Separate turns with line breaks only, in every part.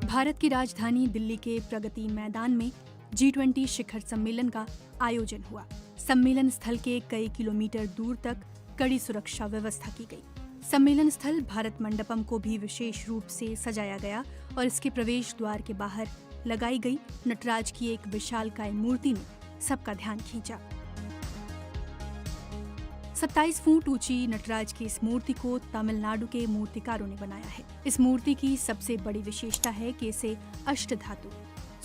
भारत की राजधानी दिल्ली के प्रगति मैदान में G20 शिखर सम्मेलन का आयोजन हुआ। सम्मेलन स्थल के कई किलोमीटर दूर तक कड़ी सुरक्षा व्यवस्था की गई। सम्मेलन स्थल भारत मंडपम को भी विशेष रूप से सजाया गया और इसके प्रवेश द्वार के बाहर लगाई गई नटराज की एक विशालकाय मूर्ति ने सबका ध्यान खींचा। 27 फुट ऊंची नटराज की इस मूर्ति को तमिलनाडु के मूर्तिकारों ने बनाया है। इस मूर्ति की सबसे बड़ी विशेषता है कि इसे अष्टधातु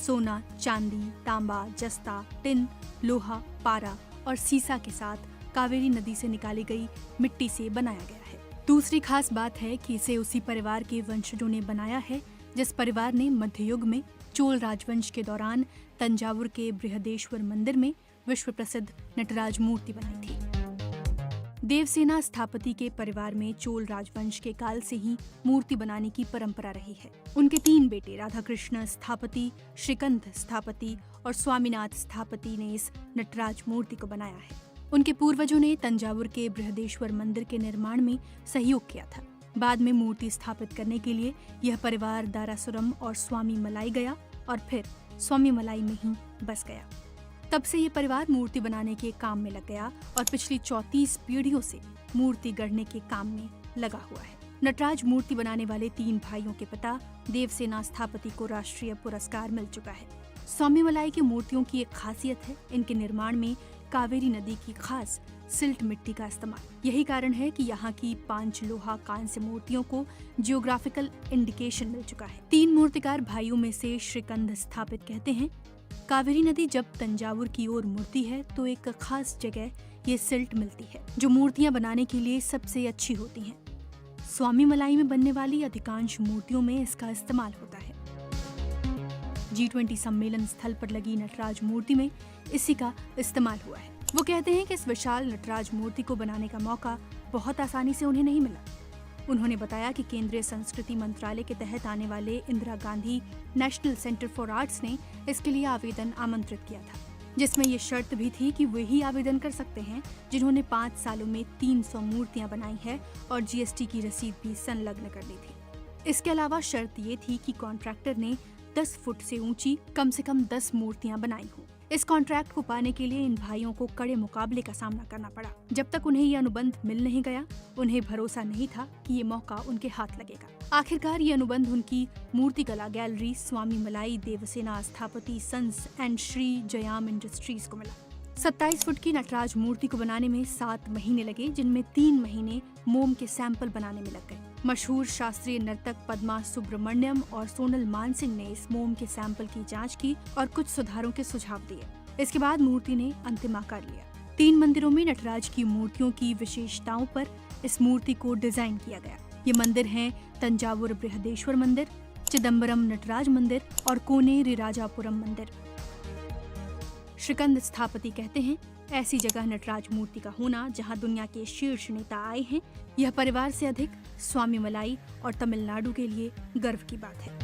सोना, चांदी, तांबा, जस्ता, टिन, लोहा, पारा और सीसा के साथ कावेरी नदी से निकाली गई मिट्टी से बनाया गया है। दूसरी खास बात है कि इसे उसी परिवार के वंशजों ने बनाया है जिस परिवार ने मध्य युग में चोल राजवंश के दौरान तंजावुर के बृहदेश्वर मंदिर में विश्व प्रसिद्ध नटराज मूर्ति बनाई थी। देवसेना स्थापति के परिवार में चोल राजवंश के काल से ही मूर्ति बनाने की परंपरा रही है। उनके 3 बेटे राधाकृष्ण स्थापति, श्रीकंठ स्थापति और स्वामीनाथ स्थापति ने इस नटराज मूर्ति को बनाया है। उनके पूर्वजों ने तंजावुर के बृहदेश्वर मंदिर के निर्माण में सहयोग किया था। बाद में मूर्ति स्थापित करने के लिए यह परिवार दारासुरम और स्वामी मलाई गया और फिर स्वामी मलाई में ही बस गया। तब से ये परिवार मूर्ति बनाने के काम में लग गया और पिछली 34 पीढ़ियों से मूर्ति गढ़ने के काम में लगा हुआ है। नटराज मूर्ति बनाने वाले 3 भाइयों के पिता देवसेना स्थापति को राष्ट्रीय पुरस्कार मिल चुका है। स्वामी मलाई की मूर्तियों की एक खासियत है इनके निर्माण में कावेरी नदी की खास सिल्ट मिट्टी का इस्तेमाल। यही कारण है कि यहाँ की 5 लोहा कांस्य मूर्तियों को जियोग्राफिकल इंडिकेशन मिल चुका है। 3 मूर्तिकार भाइयों में से श्रीकंठ स्थापित कहते हैं, कावेरी नदी जब तंजावुर की ओर मुड़ती है तो एक खास जगह ये सिल्ट मिलती है जो मूर्तियां बनाने के लिए सबसे अच्छी होती हैं। स्वामी मलाई में बनने वाली अधिकांश मूर्तियों में इसका इस्तेमाल होता है। G20 सम्मेलन स्थल पर लगी नटराज मूर्ति में इसी का इस्तेमाल हुआ है। वो कहते हैं कि इस विशाल नटराज मूर्ति को बनाने का मौका बहुत आसानी से उन्हें नहीं मिला। उन्होंने बताया कि केंद्रीय संस्कृति मंत्रालय के तहत आने वाले Indira Gandhi national centre for arts ने इसके लिए आवेदन आमंत्रित किया था, जिसमें ये शर्त भी थी कि वही आवेदन कर सकते हैं जिन्होंने 5 सालों में 300 मूर्तियां बनाई है और GST की रसीद भी संलग्न कर दी थी। इसके अलावा शर्त ये थी कि कॉन्ट्रैक्टर ने 10 फुट से ऊंची कम से कम 10 मूर्तियां बनाई हों। इस कॉन्ट्रैक्ट को पाने के लिए इन भाइयों को कड़े मुकाबले का सामना करना पड़ा। जब तक उन्हें ये अनुबंध मिल नहीं गया, उन्हें भरोसा नहीं था कि ये मौका उनके हाथ लगेगा। आखिरकार ये अनुबंध उनकी मूर्ति कला gallery Swami Malai Devasena Sthapati sons and Shri Jayam industries को मिला। 27 फुट की नटराज मूर्ति को बनाने में 7 महीने लगे, जिनमें 3 महीने मोम के सैंपल बनाने में लग गए। मशहूर शास्त्रीय नर्तक पद्मा सुब्रमण्यम और सोनल मानसिंह ने इस मोम के सैंपल की जांच की और कुछ सुधारों के सुझाव दिए। इसके बाद मूर्ति ने अंतिम आकार लिया। 3 मंदिरों में नटराज की मूर्तियों की विशेषताओं पर इस मूर्ति को डिजाइन किया गया। ये मंदिर हैं तंजावुर बृहदेश्वर मंदिर, चिदम्बरम नटराज मंदिर और कोनेरी राजापुरम मंदिर। श्रीकंठ स्थापति कहते हैं, ऐसी जगह नटराज मूर्ति का होना जहां दुनिया के शीर्ष नेता आए हैं, यह परिवार से अधिक स्वामी मलाई और तमिलनाडु के लिए गर्व की बात है।